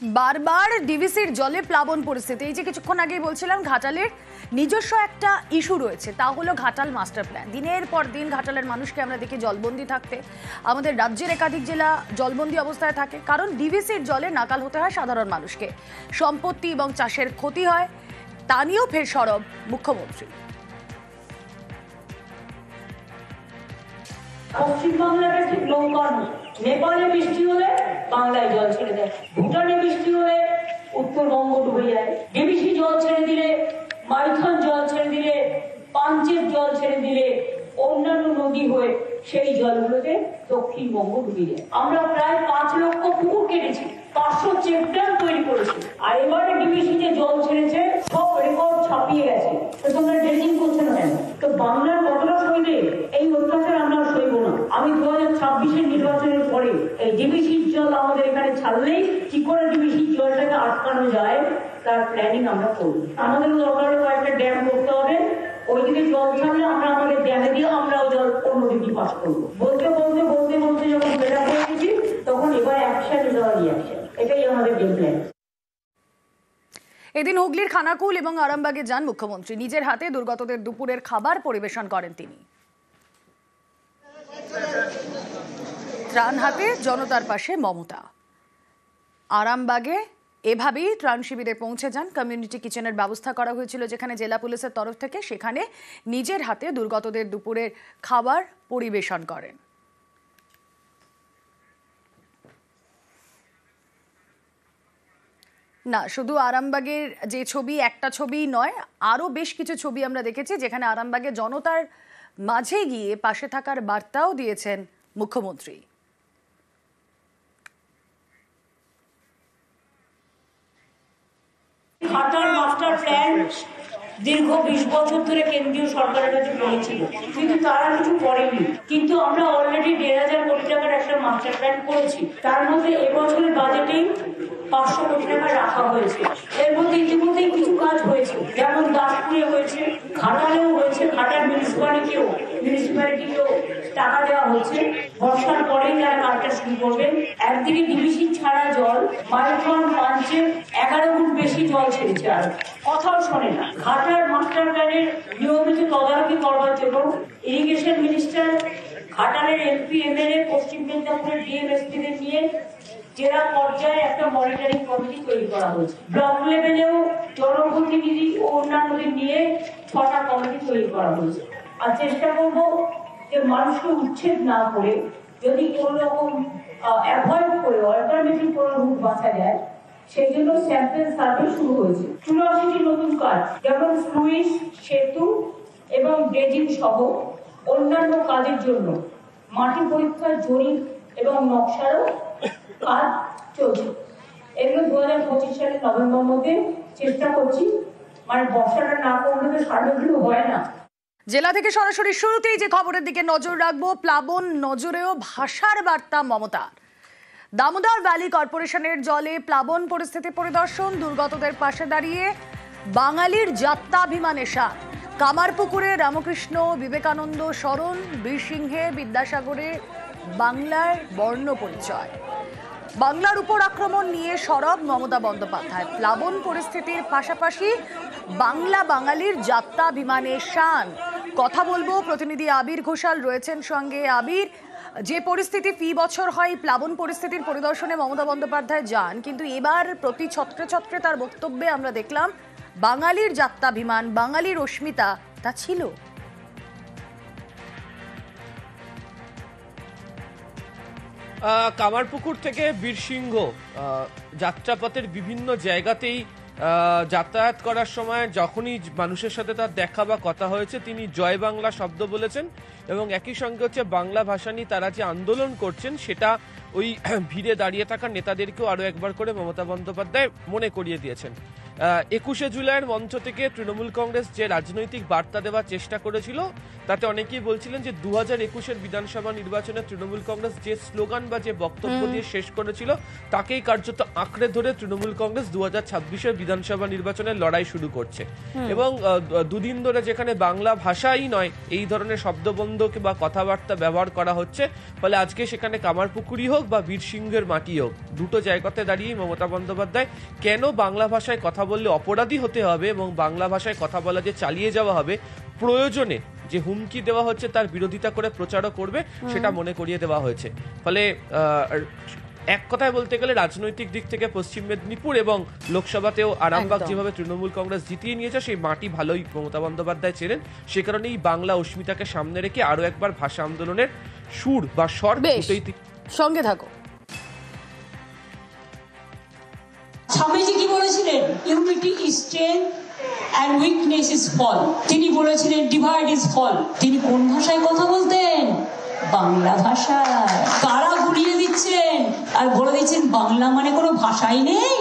বারবার ডিভিসির জলে প্লাবন পরিস্থিতি। এই যে কিছুক্ষণ আগেই বলছিলাম ঘাটালের নিজস্ব একটা ইস্যু রয়েছে, তা হলো ঘাটাল মাস্টার প্ল্যান। দিনের পর দিন ঘাটালের মানুষকে আমরা দেখি জলবন্দি থাকতে। আমাদের রাজ্যের একাধিক জেলা জলবন্দি অবস্থায় থাকে, কারণ ডিভিসির জলে নাকাল হতে হয় সাধারণ মানুষকে। সম্পত্তি এবং চাষের ক্ষতি হয়, তা নিয়েও ফের সরব মুখ্যমন্ত্রী। পশ্চিমবাংলাটা ঠিক নৌকার মতো, নেপালে বৃষ্টি হলে বাংলায় জল ছেড়ে দেয়, ভুটানে বৃষ্টি হলে উত্তরবঙ্গ ডুবে যায়, ডিভিসি জল ছেড়ে দিলে, মাইথন জল ছেড়ে দিলে, পাঞ্চের জল ছেড়ে দিলে অন্যান্য নদী হয়ে সেই জলগুলোতে দক্ষিণবঙ্গ ডুবে যায়। আমরা প্রায় 5 লক্ষ পুকুর কেটেছি, 500 চেকড্যাম তৈরি করেছি, আর এবারে ডিভিসি যে জল ছেড়েছে সব রেকর্ড ছাপিয়ে গেছে। তো তোমরা ড্রেজিং করছো না কেন? তো বাংলার কতটা সইবে এই অত্যাচার? আমরা সইব না। আমি 2026-এর নির্বাচনের পরে এই ডিভিসির জল আমাদের এখানে ছাড়লেই কি করে ডিভিসির জলটাকে আটকানো যায় তার প্ল্যানিং আমরা করব। আমাদের দরকার হলে কয়েকটা ড্যাম করতে হবে, ওইদিকে জল ছাড়লে আমরা আমাদের ড্যামে দিয়ে আমরাও জল অন্যদিকে পাস করবো। বলতে বলতে বলতে বলতে যখন বেড়া হয়ে গেছি তখন এবার অ্যাকশন দেওয়া রিয়াকশন, এটাই আমাদের গেম প্ল্যান। এদিন হুগলির খানাকুল এবং আরামবাগে যান মুখ্যমন্ত্রী। নিজের হাতে দুর্গতদের দুপুরের খাবার পরিবেশন করেন তিনি। ত্রাণ হাতে জনতার পাশে মমতা। আরামবাগে এভাবেই ত্রাণ শিবিরে পৌঁছে যান। কমিউনিটি কিচেনের ব্যবস্থা করা হয়েছিল যেখানে জেলা পুলিশের তরফ থেকে, সেখানে নিজের হাতে দুর্গতদের দুপুরের খাবার পরিবেশন করেন। না, শুধু আরামবাগের যে ছবি, একটা ছবি নয়, আরো বেশ কিছু ছবি আমরা দেখেছি যেখানে আরামবাগে জনতার মাঝে গিয়ে পাশে থাকার বার্তাও দিয়েছেন মুখ্যমন্ত্রী। ঘাটাল মাস্টার প্ল্যান দীর্ঘ 20 বছর ধরে কেন্দ্রীয় সরকারের কাছে পেয়েছিল, কিন্তু তারা কিছু করেনি। কিন্তু আমরা অলরেডি 1,500 কোটি টাকার একটা মাস্টার প্ল্যান করেছি, তার মধ্যে এবছরের বাজেটেই 500 কোটি টাকা রাখা হয়েছে। এর মধ্যে ইতিমধ্যেই কিছু কাজ হয়েছে, যেমন দাসপুরে হয়েছে, ঘাটালেও হয়েছে, ঘাটাল মিউনিসিপ্যালিটিকেও টাকা দেওয়া হচ্ছে। বর্ষার পরেই তারা কাজটা শুরু করবেন। একদিকে ডিভিসি ছাড়া জল, মাইথন পাঞ্চে 11 গুণ বেশি জল ছেড়েছে, আর কথাও শোনে না। ঘাটাল মাস্টার প্ল্যানের নিয়মিত তদারকি করবার জন্য ইরিগেশন মিনিস্টার, ঘাটালের এমপি এমএলএ, পশ্চিম মেদিনীপুরের ডিএমএসপিদের নিয়ে জেলা পর্যায়ে একটা মনিটরিং কমিটি তৈরি করা হয়েছে। ব্লক লেভেলেও জনপ্রতিনিধি ও অন্যান্যদের নিয়ে 6টা কমিটি তৈরি করা হয়েছে। আর চেষ্টা করবো যে মানুষকে উচ্ছেদ না করে, যদি কোন রকম অ্যাভয়েড করে অল্টারনেটিভ কোনো রুট বাঁচা যায়, সেই জন্য স্যাম্পল সার্ভে শুরু হয়েছে। 84টি নতুন কাজ, যেমন ফ্লুইস, সেতু এবং ড্রেজিং সহ অন্যান্য কাজের জন্য মাটি পরীক্ষার জরিপ এবং নকশারও কাজ চলছে। এগুলো 2025 সালের নভেম্বর মধ্যে চেষ্টা করছি, মানে বর্ষাটা না করলে তো সার্ভেগুলো হয় না। জেলা থেকে সরাসরি শুরুতেই যে খবরের দিকে নজর রাখবো, প্লাবন নজরেও ভাষার বার্তা মমতার। দামোদর ভ্যালি কর্পোরেশনের জলে প্লাবন পরিস্থিতি পরিদর্শন, দুর্গতদের পাশে দাঁড়িয়ে বাঙালির যাত্রাভিমানে সার। কামারপুকুরে রামকৃষ্ণ বিবেকানন্দ স্মরণ, বীরসিংহে বিদ্যাসাগরে বাংলার বর্ণ পরিচয়। বাংলার উপর আক্রমণ নিয়ে সরব মমতা বন্দ্যোপাধ্যায়। প্লাবন পরিস্থিতির পাশাপাশি বাংলা বাঙালির যাত্রাভিমানে শান। কথা বলবো, প্রতিনিধি আবির ঘোষাল রয়েছেন সঙ্গে। আবির, যে পরিস্থিতি ফি বছর হয়, প্লাবন পরিস্থিতির পরিদর্শনে মমতা বন্দ্যোপাধ্যায় যান, কিন্তু এবার প্রতি ছত্রে ছত্রে তার বক্তব্যে আমরা দেখলাম বাঙালির যাত্রাভিমান, বাঙালির অস্মিতা তা ছিল। কামারপুকুর থেকে বীরসিংহ যাত্রাপথের বিভিন্ন জায়গাতেই যাতায়াত করার সময় যখনই মানুষের সাথে তার দেখা বা কথা হয়েছে, তিনি জয় বাংলা শব্দ বলেছেন এবং একই সঙ্গে হচ্ছে বাংলা ভাষা নিয়ে তারা যে আন্দোলন করছেন সেটা ওই ভিড়ে দাঁড়িয়ে থাকা নেতাদেরকেও আরও একবার করে মমতা বন্দ্যোপাধ্যায় মনে করিয়ে দিয়েছেন। 21শে জুলাইয়ের মঞ্চ থেকে তৃণমূল কংগ্রেস যে রাজনৈতিক বার্তা দেওয়ার চেষ্টা করেছিল তাতে অনেকেই বলছিলেন যে 2021-এর বিধানসভা নির্বাচনে তৃণমূল কংগ্রেস যে স্লোগান বা যে বক্তব্য দিয়ে শেষ করেছিল তাকেই কার্যত আঁকড়ে ধরে তৃণমূল কংগ্রেস 2026-এর বিধানসভা নির্বাচনের লড়াই শুরু করছে। এবং দুদিন ধরে যেখানে বাংলা ভাষাই নয় এই ধরনের শব্দবন্ধ বা কথাবার্তা ব্যবহার করা হচ্ছে, ফলে আজকে সেখানে কামারপুকুরি হোক বা বীরসিংহের মাটি হোক, দুটো জায়গাতে দাঁড়িয়ে মমতা বন্দ্যোপাধ্যায় কেন বাংলা ভাষায় কথা বললে অপরাধী হতে হবে এবং বাংলা ভাষায় কথা বলা যে চালিয়ে যাওয়া হবে, প্রয়োজনে যে হুমকি দেওয়া হচ্ছে তার বিরোধিতা করে প্রচারও করবে, সেটা মনে করিয়ে দেওয়া হয়েছে। ফলে এক কথায় বলতে গেলে রাজনৈতিক দিক থেকে পশ্চিম মেদিনীপুর এবং লোকসভাতেও আরামবাগ যেভাবে তৃণমূল কংগ্রেস জিতিয়ে নিয়েছে সেই মাটি ভালোই মমতা বন্দ্যোপাধ্যায় চেনেন, সে কারণেই বাংলা অস্মিতাকে সামনে রেখে আরো একবার ভাষা আন্দোলনের সুর বা স্বর সঙ্গে থাকো। স্বামীজি কি বলেছিলেন? Unity is strength and weakness is fall. তিনি বলেছিলেন ডিভাইড ইজ ফল। তিনি কোন ভাষায় কথা বলতেন? বাংলা ভাষায়। কারা গুলিয়ে দিচ্ছেন আর বলে দিচ্ছেন বাংলা মানে কোনো ভাষাই নেই?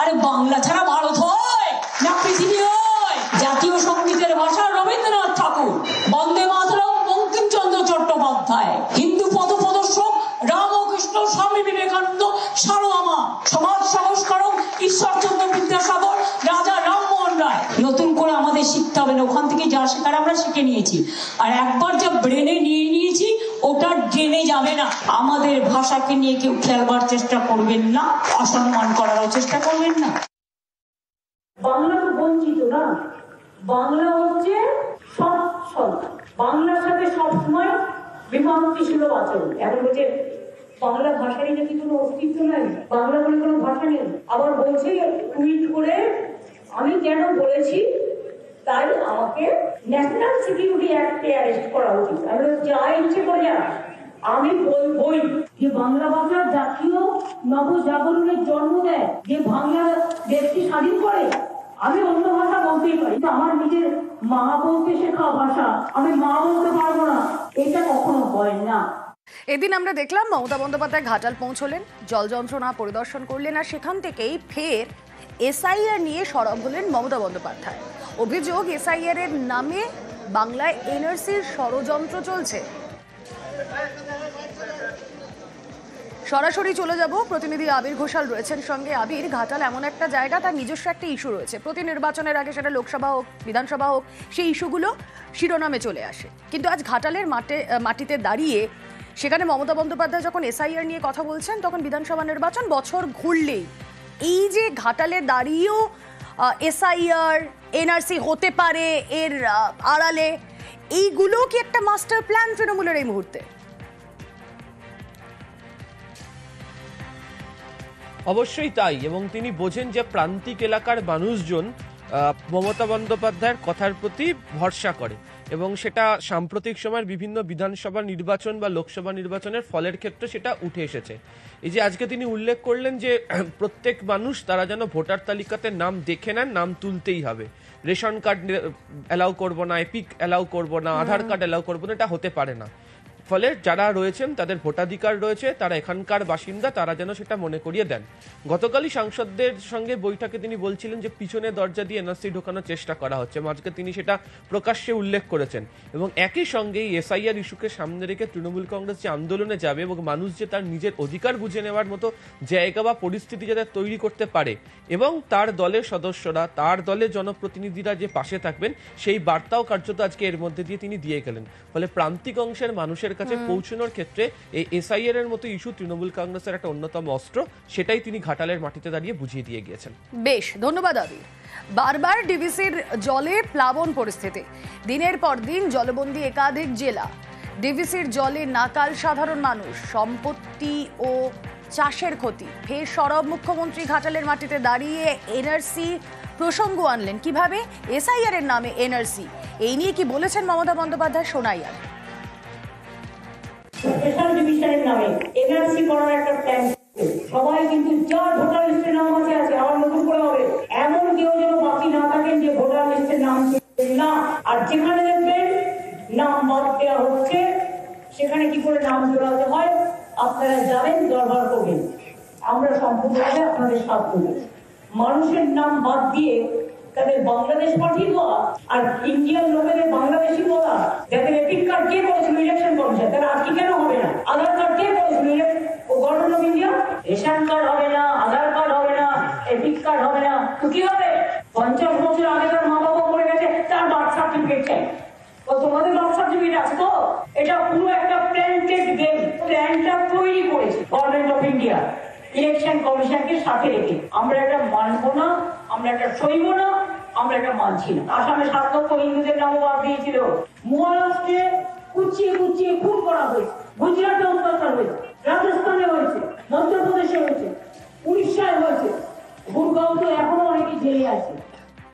আরে বাংলা ছাড়া ভারত হয় না পৃথিবী হয়? জাতীয় সঙ্গীতের ভাষা রবীন্দ্রনাথ ঠাকুর, বন্দে মাতরম বঙ্কিমচন্দ্র চট্টোপাধ্যায়, হিন্দু পথপ্রদর্শক রামকৃষ্ণ স্বামী বিবেকানন্দ, সারদামা, সমাজ সংস্কারক ঈশ্বরচন্দ্র বিদ্যাসাগর, রাজা রামমোহন রায়। নতুন করে আমাদের শিখতে হবে না, ওখান থেকে যা শেখার আমরা শিখে নিয়েছি, আর একবার যা ব্রেনে নিয়ে নিয়েছি ওটা ড্রেনে যাবে না। আমাদের ভাষাকে নিয়ে কেউ খেলবার চেষ্টা করবেন না, অসম্মান করারও চেষ্টা করবেন না। বাংলা তো বঞ্চিত না, বাংলা হচ্ছে সচ্ছল, বাংলার সাথে সবসময় বিভক্তিশীল আচরণ। এখন বলছে বাংলা ভাষারই নাকি কোনো অস্তিত্ব নাই, বাংলা বলে কোনো ভাষা নেই। আবার বলছে টুইট করে আমি কেন বলেছি তাই আমাকে ন্যাশনাল সিকিউরিটি অ্যাক্টে অ্যারেস্ট করা উচিত। আমি যা ইচ্ছে করে যা, আমি বলবই যে বাংলা ভাষা জাতীয় নবজাগরণের জন্ম দেয়, যে বাংলা দেশকে স্বাধীন করে। আমি অন্য ভাষা বলতেই পারি, কিন্তু আমার নিজের মা বলতে শেখা ভাষা আমি মা বলতে পারবো না, এটা কখনো হয় না। এদিন আমরা দেখলাম মমতা বন্দ্যোপাধ্যায় ঘাটাল পৌঁছলেন, জল যন্ত্রণা পরিদর্শন করলেন, আর সেখান থেকেই ফের এসআইআর নিয়ে সরব হলেন মমতা বন্দ্যোপাধ্যায়। অভিযোগ এসআইআর এর নামে বাংলায় এনআরসির ষড়যন্ত্র চলছে। সরাসরি চলে যাব, প্রতিনিধি আবির ঘোষাল রয়েছেন সঙ্গে। আবির, ঘাটাল এমন একটা জায়গা, তার নিজস্ব একটা ইস্যু রয়েছে। প্রতি নির্বাচনের আগে সেটা লোকসভা হোক বিধানসভা হোক, সেই ইস্যুগুলো শিরোনামে চলে আসে। কিন্তু আজ ঘাটালের মাটিতে দাঁড়িয়ে সেখানে মমতা বন্দ্যোপাধ্যায় যখন এসআইআর নিয়ে কথা বলছেন, তখন বিধানসভা নির্বাচন বছর ঘুরলেই এই যে ঘাটালে দাঁড়িয়েও এসআইআর এনআরসি হতে পারে এর আড়ালে, এইগুলো কি একটা মাস্টার প্ল্যান তৃণমূলের এই মুহূর্তে? অবশ্যই তাই, এবং তিনি বোঝেন যে প্রান্তিক এলাকার মানুষজন মমতা বন্দ্যোপাধ্যায়ের কথার প্রতি ভরসা করে, এবং সেটা সাম্প্রতিক সময়ের বিভিন্ন বিধানসভা নির্বাচন বা লোকসভা নির্বাচনের ফলের ক্ষেত্রে সেটা উঠে এসেছে। এই যে আজকে তিনি উল্লেখ করলেন যে প্রত্যেক মানুষ তারা যেন ভোটার তালিকাতে নাম দেখে নেন, নাম তুলতেই হবে, রেশন কার্ড অ্যালাউ করবো না, এপিক অ্যালাউ করবো না, আধার কার্ড অ্যালাউ করবো না, এটা হতে পারে না। ফলে যারা রয়েছেন তাদের ভোটাধিকার রয়েছে, তারা এখানকার বাসিন্দা, তারা যেন সেটা মনে করিয়ে দেন। গতকালই সাংসদদের সঙ্গে বৈঠকে তিনি বলছিলেন যে পিছনে দরজা দিয়ে এনআরসি ঢোকানোর চেষ্টা করা হচ্ছে, আজকে তিনি সেটা প্রকাশ্যে উল্লেখ করেছেন। এবং একই সঙ্গে এই এসআইআর ইস্যুকে সামনে রেখে তৃণমূল কংগ্রেস যে আন্দোলনে যাবে এবং মানুষ যে তার নিজের অধিকার বুঝে নেওয়ার মতো জায়গা বা পরিস্থিতি যাতে তৈরি করতে পারে এবং তার দলের সদস্যরা, তার দলের জনপ্রতিনিধিরা যে পাশে থাকবেন, সেই বার্তাও কার্যত আজকে এর মধ্যে দিয়ে তিনি দিয়ে গেলেন। ফলে প্রান্তিক অংশের মানুষের কাছে পৌঁছানোর ক্ষেত্রে এই এসআইআর এর মতো ইস্যু তৃণমূল কংগ্রেসের একটা অন্যতম অস্ত্র, সেটাই তিনি ঘাটালের মাটিতে দাঁড়িয়ে বুঝিয়ে দিয়ে গিয়েছেন। বেশ, ধন্যবাদ আবির। বারবার ডিভিসির জলে প্লাবন পরিস্থিতি, দিনের পর দিন জলবন্দী একাধিক জেলা, ডিভিসির জলে নাকাল সাধারণ মানুষ, সম্পত্তি ও চাষের ক্ষতি। ফের সরব মুখ্যমন্ত্রী ঘাটালের মাটিতে দাঁড়িয়ে এনআরসি প্রসঙ্গ আনলেন। কিভাবে? এসআইআর এর নামে এনআরসি, এই নিয়ে কি বলেছেন মমতা বন্দ্যোপাধ্যায়, শোনাই আর। স্পেশাল ডিভিশনের নামে এনআরসি করার একটা প্ল্যান, সবাই কিন্তু যার ভোটার লিস্টের নাম আছে আবার নতুন করে হবে, এমন কেউ যেন বাকি না থাকেন যে ভোটার লিস্টের নাম না। আর যেখানে দেখবেন নাম বাদ দেওয়া হচ্ছে, সেখানে কি করে নাম জোড়াতে হয় আপনারা যাবেন, দরবার করবেন, আমরা সম্পূর্ণভাবে আপনাদের সাথ দেব। মানুষের নাম বাদ দিয়ে তাদের বাংলাদেশ পাঠিয়ে দেওয়া আর ইন্ডিয়ান লোকেদের বাংলাদেশি বলা, যাদের এপিক কার্ড কে করেছিল ইলেকশন কমিশন, তারা আজকে কেন হবে না? আধার কার্ড কে করেছিল ও government of India? Ration card হবে না, আধার কার্ড হবে না, এপিক কার্ড হবে না, তো কি হবে? 50 বছর আগে তার মা বাবা মরে গেছে, তার বার্থ সার্টিফিকেট চাই। ও তোমাদের বার্থ সার্টিফিকেট আছে তো? এটা পুরো একটা প্ল্যান্টেড গেম, প্ল্যানটা তৈরি করেছে গভর্নমেন্ট অফ ইন্ডিয়া ইলেকশন কমিশনকে সাথে রেখে। আমরা এটা মানবো না, আমরা এটা সইব না, আমরা এটা মানছি না। আসামে 7 লক্ষ হিন্দুদের নামও বাদ দিয়েছিল। মহারাষ্ট্রে কুচিয়ে কুচিয়ে খুন করা হয়েছে, গুজরাটে অত্যাচার হয়েছে, রাজস্থানে হয়েছে, মধ্যপ্রদেশে হয়েছে, উড়িষ্যায় হয়েছে, গুরগাঁও তো এখনো অনেকে জেলে আছে।